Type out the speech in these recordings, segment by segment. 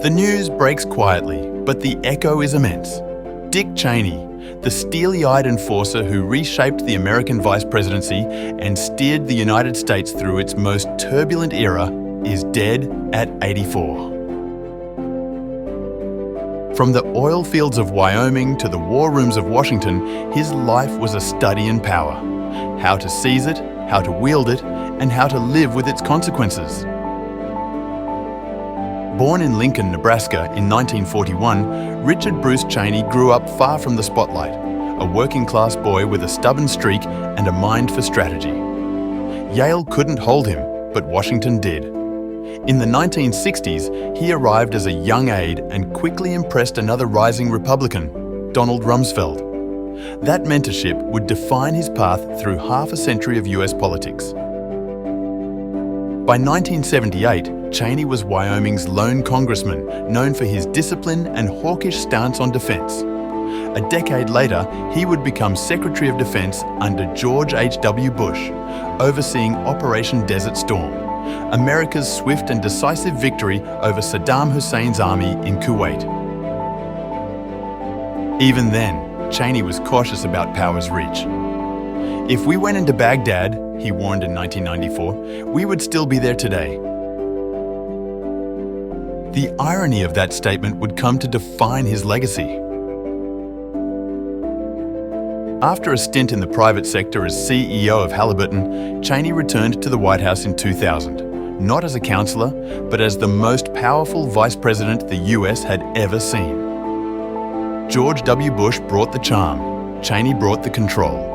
The news breaks quietly, but the echo is immense. Dick Cheney, the steely-eyed enforcer who reshaped the American vice presidency and steered the United States through its most turbulent era, is dead at 84. From the oil fields of Wyoming to the war rooms of Washington, his life was a study in power. How to seize it, how to wield it, and how to live with its consequences. Born in Lincoln, Nebraska in 1941, Richard Bruce Cheney grew up far from the spotlight, a working-class boy with a stubborn streak and a mind for strategy. Yale couldn't hold him, but Washington did. In the 1960s, he arrived as a young aide and quickly impressed another rising Republican, Donald Rumsfeld. That mentorship would define his path through half a century of US politics. By 1978, Cheney was Wyoming's lone congressman, known for his discipline and hawkish stance on defense. A decade later, he would become Secretary of Defense under George H.W. Bush, overseeing Operation Desert Storm, America's swift and decisive victory over Saddam Hussein's army in Kuwait. Even then, Cheney was cautious about power's reach. If we went into Baghdad, he warned in 1994, we would still be there today. The irony of that statement would come to define his legacy. After a stint in the private sector as CEO of Halliburton, Cheney returned to the White House in 2000, not as a counselor, but as the most powerful vice president the US had ever seen. George W. Bush brought the charm, Cheney brought the control.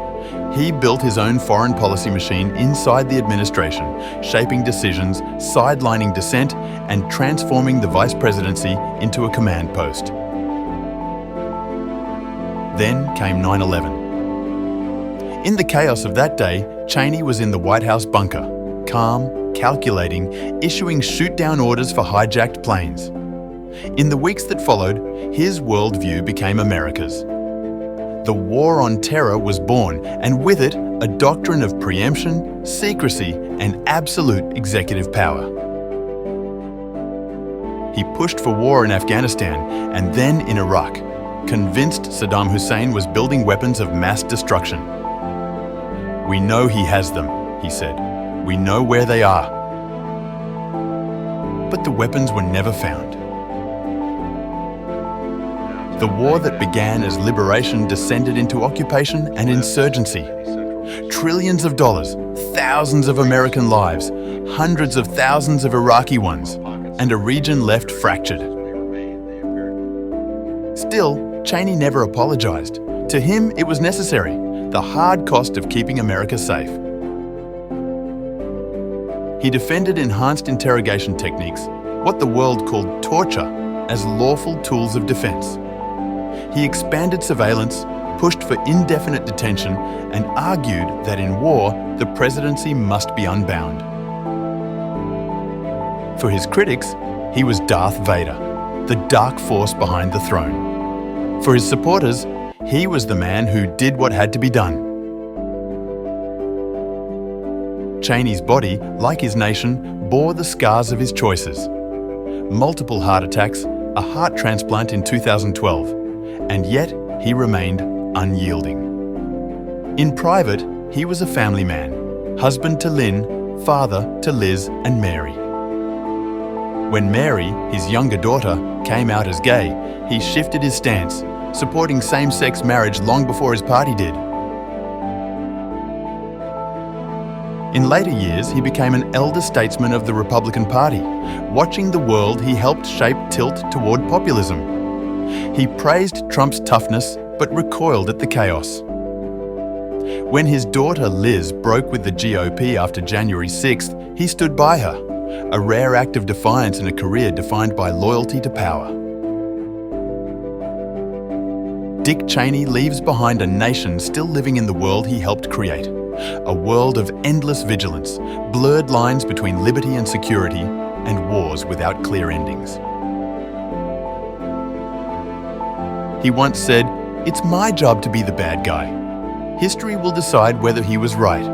He built his own foreign policy machine inside the administration, shaping decisions, sidelining dissent, and transforming the vice presidency into a command post. Then came 9/11. In the chaos of that day, Cheney was in the White House bunker, calm, calculating, issuing shoot-down orders for hijacked planes. In the weeks that followed, his worldview became America's. The war on terror was born, and with it, a doctrine of preemption, secrecy, and absolute executive power. He pushed for war in Afghanistan and then in Iraq, convinced Saddam Hussein was building weapons of mass destruction. "We know he has them," he said. "We know where they are." But the weapons were never found. The war that began as liberation descended into occupation and insurgency. Trillions of dollars, thousands of American lives, hundreds of thousands of Iraqi ones, and a region left fractured. Still, Cheney never apologized. To him, it was necessary, the hard cost of keeping America safe. He defended enhanced interrogation techniques, what the world called torture, as lawful tools of defense. He expanded surveillance, pushed for indefinite detention, and argued that in war, the presidency must be unbound. For his critics, he was Darth Vader, the dark force behind the throne. For his supporters, he was the man who did what had to be done. Cheney's body, like his nation, bore the scars of his choices. Multiple heart attacks, a heart transplant in 2012, and yet he remained unyielding. In private, he was a family man, husband to Lynn, father to Liz and Mary. When Mary, his younger daughter, came out as gay, he shifted his stance, supporting same-sex marriage long before his party did. In later years, he became an elder statesman of the Republican Party. Watching the world, he helped shape tilt toward populism. He praised Trump's toughness, but recoiled at the chaos. When his daughter Liz broke with the GOP after January 6th, he stood by her, a rare act of defiance in a career defined by loyalty to power. Dick Cheney leaves behind a nation still living in the world he helped create, a world of endless vigilance, blurred lines between liberty and security, and wars without clear endings. He once said, "It's my job to be the bad guy. History will decide whether he was right."